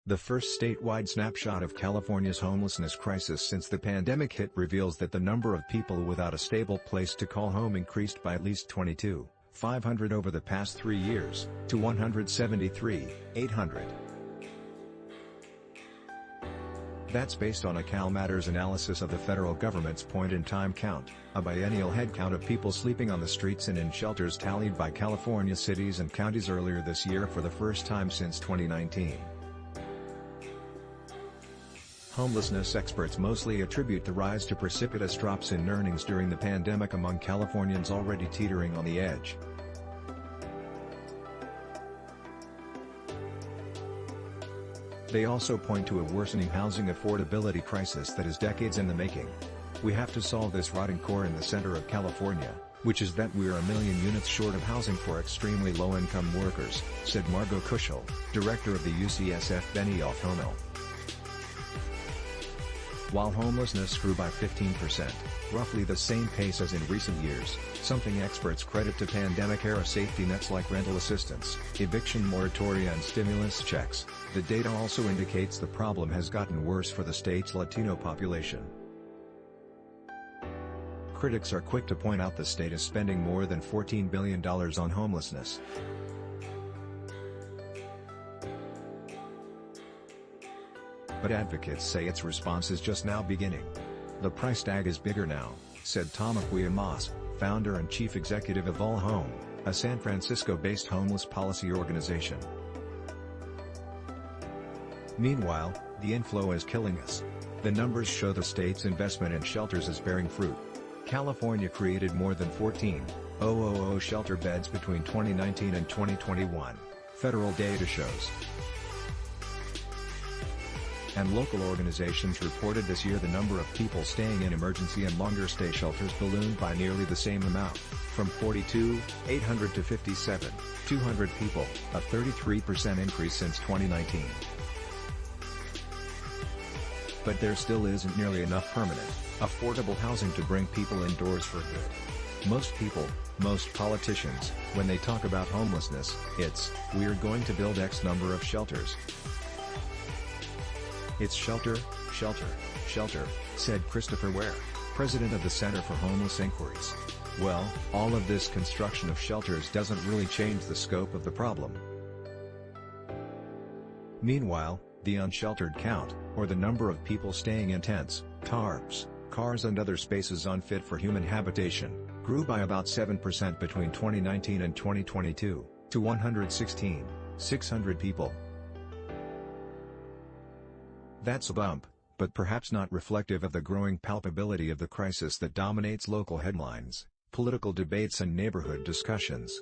The first statewide snapshot of California's homelessness crisis since the pandemic hit reveals that the number of people without a stable place to call home increased by at least 2,250 over the past 3 years, to 173,800. That's based on a CalMatters analysis of the federal government's point-in-time count, a biennial headcount of people sleeping on the streets and in shelters tallied by California cities and counties earlier this year for the first time since 2019. Homelessness experts mostly attribute the rise to precipitous drops in earnings during the pandemic among Californians already teetering on the edge. They also point to a worsening housing affordability crisis that is decades in the making. "We have to solve this rotting core in the center of California, which is that we're 1 million units short of housing for extremely low-income workers," said Margot Kushel, director of the UCSF Benioff Homo. While homelessness grew by 15%, roughly the same pace as in recent years, something experts credit to pandemic-era safety nets like rental assistance, eviction moratoria and stimulus checks, the data also indicates the problem has gotten worse for the state's Latino population. Critics are quick to point out the state is spending more than $14 billion on homelessness. But advocates say its response is just now beginning. "The price tag is bigger now," said Tamaquia Moss, founder and chief executive of All Home, a San Francisco-based homeless policy organization. Meanwhile, the inflow is killing us. The numbers show the state's investment in shelters is bearing fruit. California created more than 14,000 shelter beds between 2019 and 2021, federal data shows. And local organizations reported this year the number of people staying in emergency and longer stay shelters ballooned by nearly the same amount, from 42,800 to 57,200 people, a 33% increase since 2019. But there still isn't nearly enough permanent, affordable housing to bring people indoors for good. Most people, most politicians, when they talk about homelessness, it's, "We're going to build X number of shelters." It's shelter, shelter, shelter, said Christopher Ware, president of the Center for Homeless Inquiries. Well, all of this construction of shelters doesn't really change the scope of the problem. Meanwhile, the unsheltered count, or the number of people staying in tents, tarps, cars and other spaces unfit for human habitation, grew by about 7% between 2019 and 2022, to 116,600 people. That's a bump, but perhaps not reflective of the growing palpability of the crisis that dominates local headlines, political debates and neighborhood discussions.